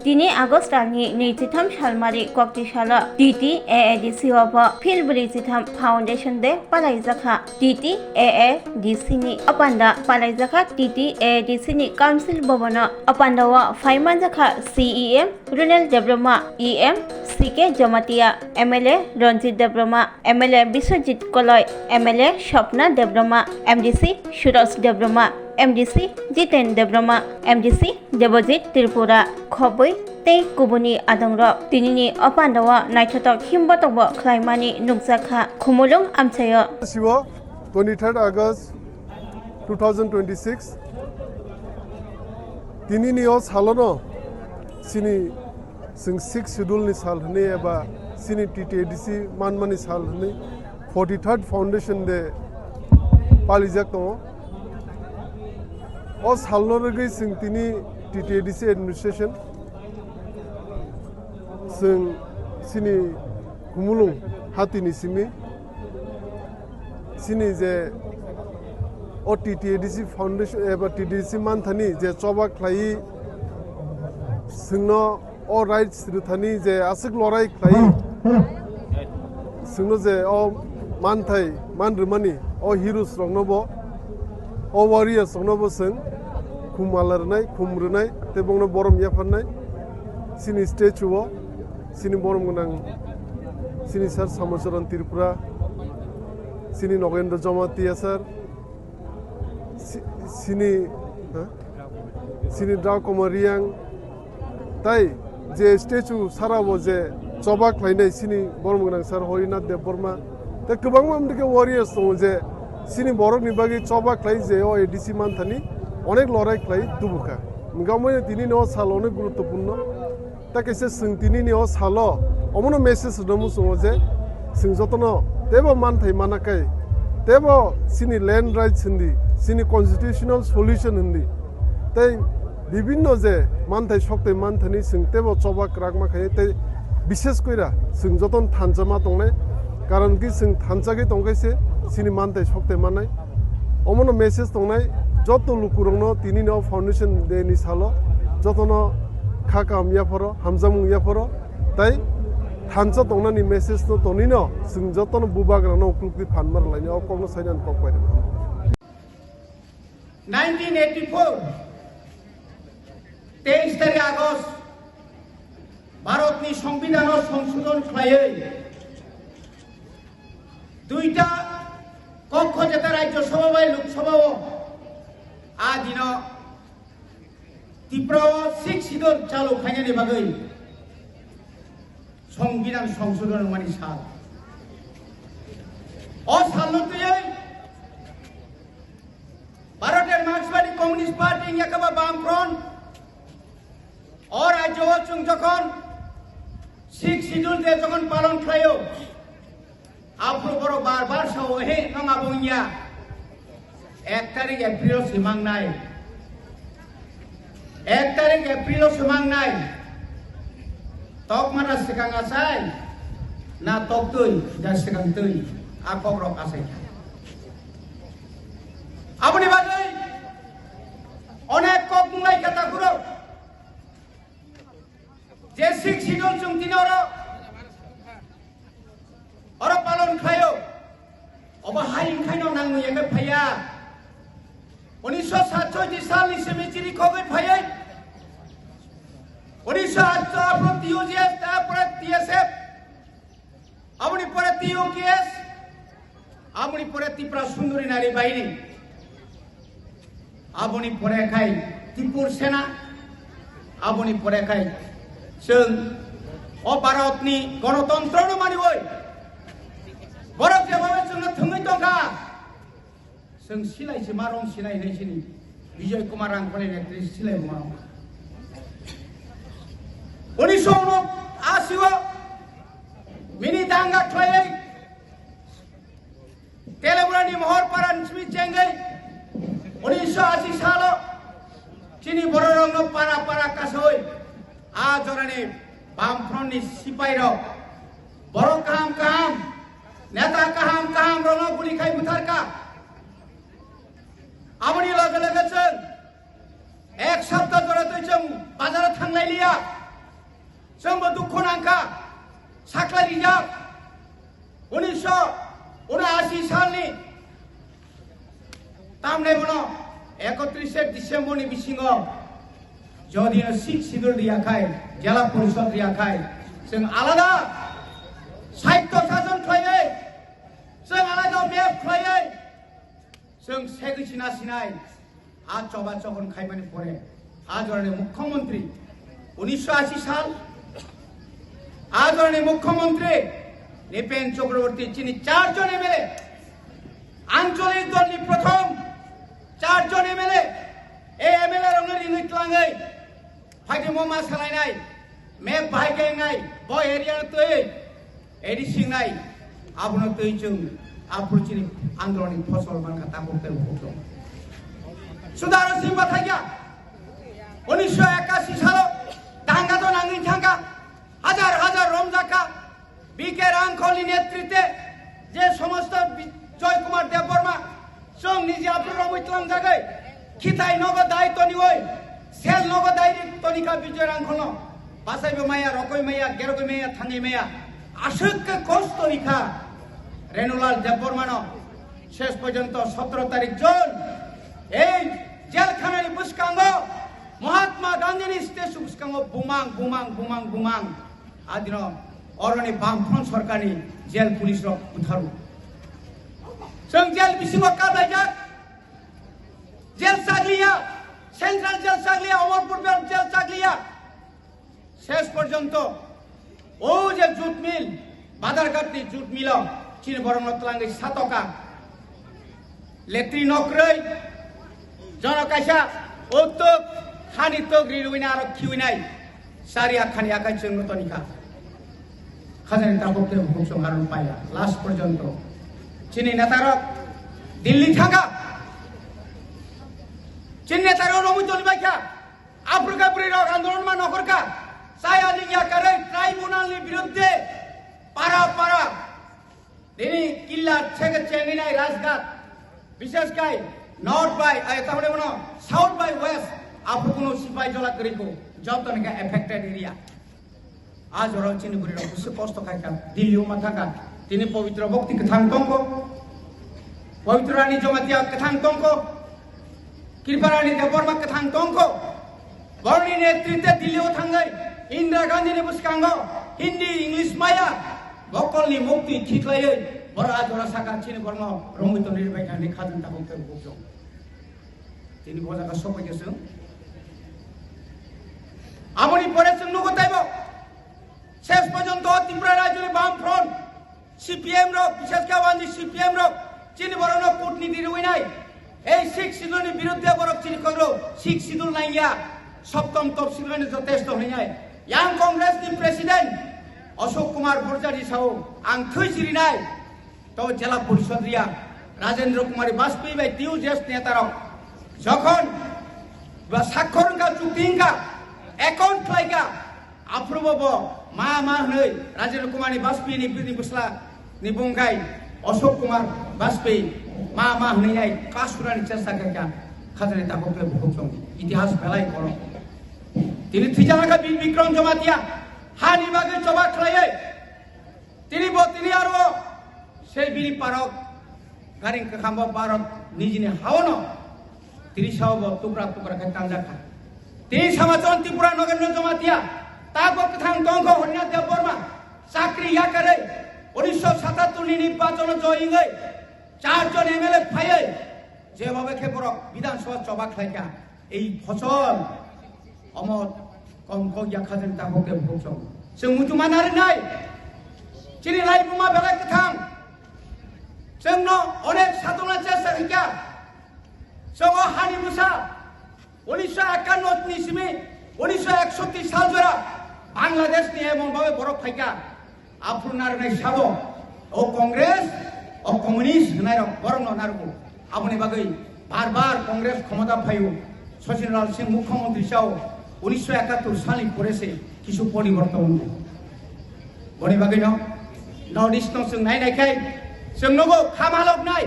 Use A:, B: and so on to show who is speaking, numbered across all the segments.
A: दिनै आगस्ट दाननि 23 सालमारि कक्तिशाला DTAADC आव फिल 43 फाउन्डेसन डे पालायजाखा DTAADC नि अपान्दा पालायजाखा DTAADC नि काउन्सिल भवन अपान्दावा फाइमानजाखा CEM rural development EM CK Jamatia MLA Ranjit Debbarma MLA Biswajit Kalai MLA Swapna Debbarma MDC Suraj Debbarma MDC Jiten Debbarma MDC Debjit Tripura खबै तै कुबुनि आदंर दिनैनि अपान्दावा नायथाथक हिमबतक ख्लाइमानि नुकजाखा खुमुलुं आमसायो
B: 23rd August 2026 दिनैनि सालनो सिनि जों 6 शेड्यूल नि साल हने एबा सिनि TTADC मानमानि साल हने 43rd फाउंडेशन डे पालिजाक दङ ओ सालनो रगै जों दिनै TTADC एडमिनिस्ट्रेशन जों सिनि खुमुलुं हातिनि सिमि सिनि जे ओ TTADC फाउंडेशन एबा TTADC मानथानि जे चबा ख्लाइ जोंनो ओ राइट्स रुथानि जे आसिक लराय ख्लाइ जोंनो जे ओ मानथाय मानरुमानि ओ हिरोस रंनोबो ओ वारियर्स रंनोबो जों खुमालारनाय खुमरुनाय तेबंनो बरम याफारनाय सिनि स्टेचुआव सिनि बरम गोनां सिनि सार सामचरन त्रिपुरा सिनि नगेन्द्र जमातिया सार सिनि द्राव कुमारियां ताई जे स्टेचु साराबो जे चबा ख्लायनाय सिनि बरम गोनां सार हरिनाथ देबबर्मा दा गोबां मामदिके वारियर्स दङ जे सिनि बरकनि बागै चबा ख्लाय जे ओ ADC मानथानि अनेक लराय ख्लाय दुबुखा गावमैनो दिनै न साल अनेक गुरुत्वपूर्ण ता कैसे जों दिनै न साल अमनो मेसेज दमु सङ जे जों जतन तेबो मानथाय मानाखै तेबो सिनि लैंड राइट्स हिंदी सिनि कन्स्टिट्यूशनल सल्यूशन हिंदी तै विभिन्न जे मानथाय सकते मानथानि जों तेबो चबा क्राकमा खाय तै विशेष कइरा जों जतन थानजामा दंनाय कारण कि जों थानजागे दंगायसे सिनि मानथाय सकते मानाय अमनो मेसेज दंनाय जत लुकुरंनो दिनै न फाउंडेशन डे नि सालो जतन खाकाम याफरो हामजामुं याफरो तै थानजा दंनानि मेसेज तो तनिनो जों जतन बुबाग्रानो उक्लुक्ति फानमार लायनो अकनो साइनान पकबाय
C: 1984 23 तारिख आगस्ट भारतनि संविधानाव संशोधन खालायै दुईटा कक्ष जेता राज्य सभा बाय लोकसभा आदिन त्रिपुरा 6 शेड्यूल चालू खायनायनि बागै संविधान संशोधन मानि साल ओ सालनतयै भारतेर मार्क्सबादी कम्युनिस्ट पार्टी याकबा बामफ्रंट और राज्य जों যখন 6 शेड्यूल दे যখন পালন খায়ো आपरो बरो बार साव हे नङाबोनिया 1 तारिख एप्रिल सिमांनाय 1 तारिख एप्रिल सिमांनाय तक मारा सिगां आसाय ना तक तै दा सिगां तै आकब रक आसाय आपनि बागै अनेक कक मुंगाय कथा गुरु जे 6 शेड्यूल जों दिनरो और पालन खायो अब हाई खाइनो नांगु एबे फैया 1967 सालनि सेमेचिरि खबै फैयै 1968 आपरो TOGS तारपरे TSF आबनि परे TOKS आबनि परे त्रिपुरा सुंदरी नारी बाहिनी आबनि परे खाय त्रिपुर सेना आबनि परे खाय जों अ भारतनि गणतन्त्रनो मानिवै बरफ जेबाबो जोंनो थोङै दंखा जों सिलायसो मारं सिनाय हैसिनि विजय कुमार रांखले नेत्री सिलाय मारं 1980 मिनि दांगा ख्लायै तेलेबुरानि महरपारा निसमि चेंगै 1980 सालो चिनि बररंनो पारा पारा कासै आ जरानि बामफ्रन्टनि सिपाइर बर काहाम काहाम नेता काहाम काहाम रंनो गुलि खाय बुथारका आबनि लगे लगे जों एक सप्ताह धरे जों बाजाराव थांलायलिया जोंबो दुखु नांखा साख्ला रिजार्भ 1979 सालनि तामने बनो 31 डिसेम्बरनि बिसिङाव যদি শিখ শিডিউল দিয়াখাই জেলা পরিষদ দিয়াখাই जों आलादा साहित्य शासन खालायै जों आलादा मेप खालायै जों सेगैसिना सिनाय आज चबा चबन खायमानि परे आजरनि मुख्यमंत्री 1980 साल आजरनि मुख्यमंत्री निपेन चक्रवर्ती चिनी 4 जन एमएलए आंचलिक दलनि प्रथम 4 जन एमएलए एमएलए रंग रिङैतलाङै फाइदि ममा सालायनाय मेप बाहायनाय ब एरिया तै एडिसिंनाय आबुनो तै जों आफुरचिनि आन्दोलननि फसल मानका ताबुके हुकुम सुदार सिंह बाथाया 1981 सालाव दांगा तो नाङै थांगा हाजार हाजार रमजाका बीके रांखलनि नेतृत्वे जे समस्त जय कुमार देवबर्मा जों निजे आफुर रमैतलां जागै खिथाय नगद दायित्व निवै सेल नगद दायित्व निका विजय रांखल बासाइबो माया रकय माया गेरगय माया थाङै माया आशुक कष्ट निखा रेणुलाल देवबर्मानो शेष पर्यন্ত 17 तारिख जून এই জেলখানার বুসকাঙ্গ মহাত্মা গান্ধীর স্টেশন বুসকাঙ্গ বুমাং বুমাং বুমাং বুমাং আদিন অরণি বামফ্রন্ট সরকারি জেল পুলিশ উদ্ধারু जों जेल बिसिङाव काबायजाक जेल सागलिया सेंट्राल जेल सागलिया अमरपुर जेल सागलिया शेष पर्यন্ত ও যে জুট মিল বাদারঘাটনি জুট মিল চিন বরমতলাঙ্গি 7 টাকা লেত্রি নকरै জনকাইসা উত্তক খানি তো গ্রিলুইনা আর খিউইনাই সারি আখানি আকাই जों তনিকা খাজানি তাবকে হুকুম কারণ পায়া লাস্ট পর্যন্ত চিনি নেতারক দিল্লি থাকা চিনি নেতারক রমিতলি বাইকা আফ্রিকা পরিরক আন্দোলন মা নগরকা saya niya karai tribunal ni biruddhe para para dini killa chege chenginai rajgat bishesh kai north by tamone bono south by west apu kono sipai jola koriko joto nika affected area আজ ওরা চিনি বুড়িরা খুশি কষ্ট খাইকা দিল্লিও মাথাকা তিনি পবিত্র ভক্তি কথাং তঙ্ক পবিত্র রানী জমাতিয়া কথাং তঙ্ক কৃপারানী দেববর্মা কথাং তঙ্ক বর্ণি নেতৃত্বে দিল্লিও থাঙ্গাই इंदिरा गांधी ने बुसकांगो हिंदी इंग्लिश माया बकलनि मुक्ति थिख्लायै बरा जरा साका चिनि बर्म रंगित निर्बायना लेखाजों ताबुके बुकजों तिनि बजाका सफैगोसों आमनि परे जों नुगतायबो शेष पर्यন্ত त्रिपुरा राज्यनि बाम फ्रन्ट सीपीएम रक विशेष कावानि सीपीएम रक चिनि बरन कूटनीति रुइनाय এই শিখ শিডিউলनि বিরুদ্ধে বরক চিনি কইরো শিখ শিডিউল নাইয়া সপ্তম তফসিলनि যথেষ্ট হইনাय yang Congress ni Presiden Ashok Kumar Borjari sao ang thuisirinai to jela porishod ria Rajendra Kumar Bajpeyi bai tiu jes netarok jokhon ba sakhoronka chuktinga account khlaiga approbo ma hnoi Rajendra Kumar Bajpeyi ni bini busla ni bungkai Ashok Kumar Bajpeyi ma hnoi kasurani chesta kaka khajani taboke bhuksong ইতিহাস বেলাই করো তিনি থিজানাকা বীর বিক্রম জমাতিয়া হানি বাগে চবা খাইয়ে তিনি আরো সেই বিনি পারক গারিং খাম্বা পারক নিজিনে হাওনো তিনি সাব টুকরা টুকরা খাই তাঞ্জা খা তিনি সমাচন ত্রিপুরা নগেন্দ্র জমাতিয়া তাগো কথাং দঙ্গ হরিনা দেববর্মা চাকরি ইয়া করে 1977 নি নির্বাচন জয়িঙ্গৈ 4 জন এমএলএ ফাইয়ে যেভাবে খেপরক বিধানসভা চবা খাইকা এই ফসল অমত কঙ্ক ইয়াখাজেন তাবকে ভুকসং जों मुजुमानारि नाय चिनि लाइबुमा बेला कथां जोंनो अनेक साधना चेष्टा हिका जों हानि मुसा 1951 नि सिमि 1961 साल जरा बांग्लादेश नि एमन भावे बरफ फाइका आफुनार नाय साबो ओ कांग्रेस ओ कम्युनिस्ट नाय बरनो नारगु आबनि बागै बार बार कांग्रेस क्षमता फायु शशीलाल सिंह मुख्यमंत्री साव 1971 सालनि परेसे किछु परिवर्तन बनि बागै न नर्थ इस्ट जों नायनायखाय जों नगो खामालक नाय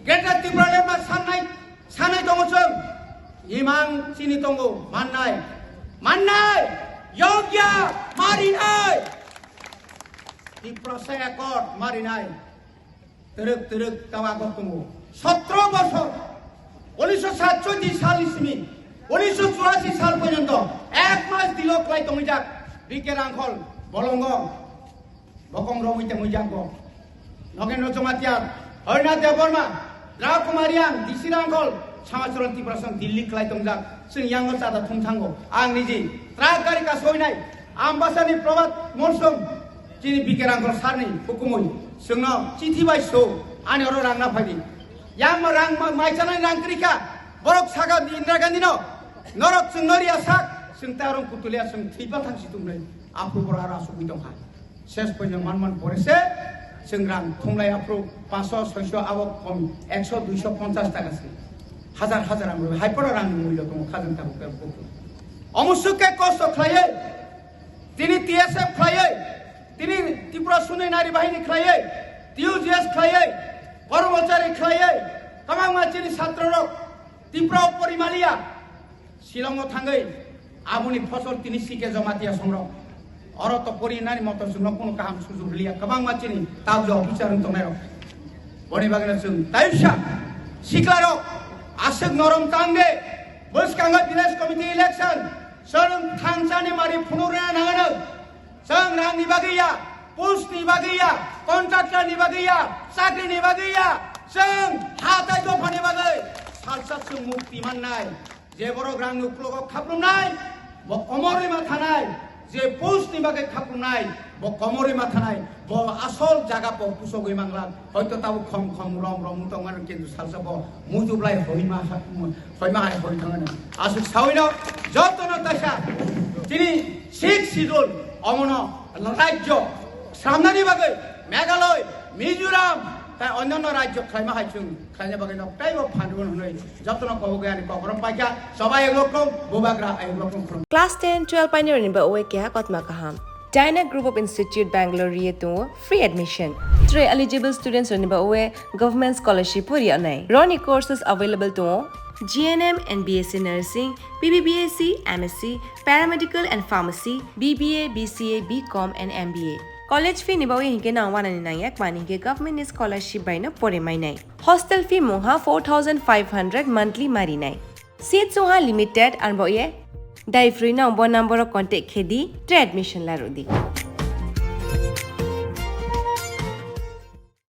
C: ग्रेटार त्रिपुराले मा साननाय दङ जों इमान चिनि दङ माननाय योग्य मारिनाय ত্রিপুরা একট মারিনায় তেরক তেরক তাওয়া গতম 17 বছর 1947 সাল ইসমি 1984 সাল পর্যন্ত এক মাস দিল ক্লাই তমিজাক বিকে রাংখল বলঙ্গ বকং রমিতে মুজাঙ্গ নগেন্দ্র জমাতিয়া হরিনাথ দেববর্মা রাকুমারিয়ান ডিসি রাংখল সামাচরণ ত্রিপুরাসং দিল্লি ক্লাই তমজাক जों यांगो चादा थुंथांगो आं निजे ट्राक गारि का सयनाय आम्बासानि प्रभात मौसुम जिनि बिकेरांगल सारनि हुकुमै जोंनो चिठि बायसो आनि हरो रांना फायदि yang रां माइचानाय रां क्रिका बरक सागा इंदिरा गान्धीनो नरक जों नरिया साक जों तारं पुतुलिया जों थैबा थांसि तुमनै आफु बरा रासुगै दंहा शेष पयजों मानमान परेसे जों रां थंलाय आफु 500 600 आवक कम 100 250 टाकासो হাজার হাজার আমরা হাইপার রাং মূল্য তো খাজন থাকো অমুসুকে কষ্ট খাইয়ে তিনি টিএসএফ খাইয়ে তিনি ত্রিপুরা সুনে নারী বাহিনী খাইয়ে টিউজিএস খাইয়ে কর্মচারী খাইয়ে কামাং মাছিনি ছাত্ররক ত্রিপুরা পরিমালিয়া শিলং থাঙ্গৈ আবুনি ফসল তিনি সিকে জমাতিয়া সংগ্রহ অরত পরিনানি মত जोंनो কোনো কাম সুযোগ লিয়া কামাং মাছিনি তাও যে অফিসার তমের বনি বাগনা जों তাইসা সিকলারক आसक नरम तांगे बसकांगा विलेज कमिटी इलेक्शन जों थांसानि मारि फुनुरना नाङो जों रांनि बागैया पोस्टनि बागैया कन्ट्राक्टरनि बागैया साख्रिनि बागैया जों हाथाय दफानि बागै सालसात जों मुक्ति माननाय जे बर' रांनि उक्लग खाफ्लुनाय ब कमरिमा थानाय जे पोस्टनि बागै खाफ्लुनाय ब कमरिमा थानाय ब आसल जागा प पुसगै मांगला हयतो ताबो खम खम रम रम तंगान किन्तु सालसा ब मुजुब्लाय हयमा हाय हय थाङो आसु सावैनो जतन तासा तिनि सिक्स शिड्युल अमन राज्य सामनानि बागै मेघालय मिजोराम তাই অন্যান্য রাজ্য খাইমা হাইছুং খাইনা বাগै নকটাইবো ফান্ডবন হनै যতন কবগানি কবরম পাইকা সবাই একরকম বোবাগ্রা একরকম
D: Class 10 12 pioneering ba oe kya kotma kaham Dyna Group of Institute Bangalore to free admission. 3 eligible students raniba oe government scholarship puri anai. Roni courses available to GNM and BSc Nursing, BBBAC, MSc, Paramedical and Pharmacy, BBA, BCA, BCom and MBA. College fee nibawi hinke na 199 mani ke government scholarship by na pore mai nai. Hostel fee moha 4500 monthly mari nai. Seats soha limited and boye dai free na number contact khedi admission la rodi.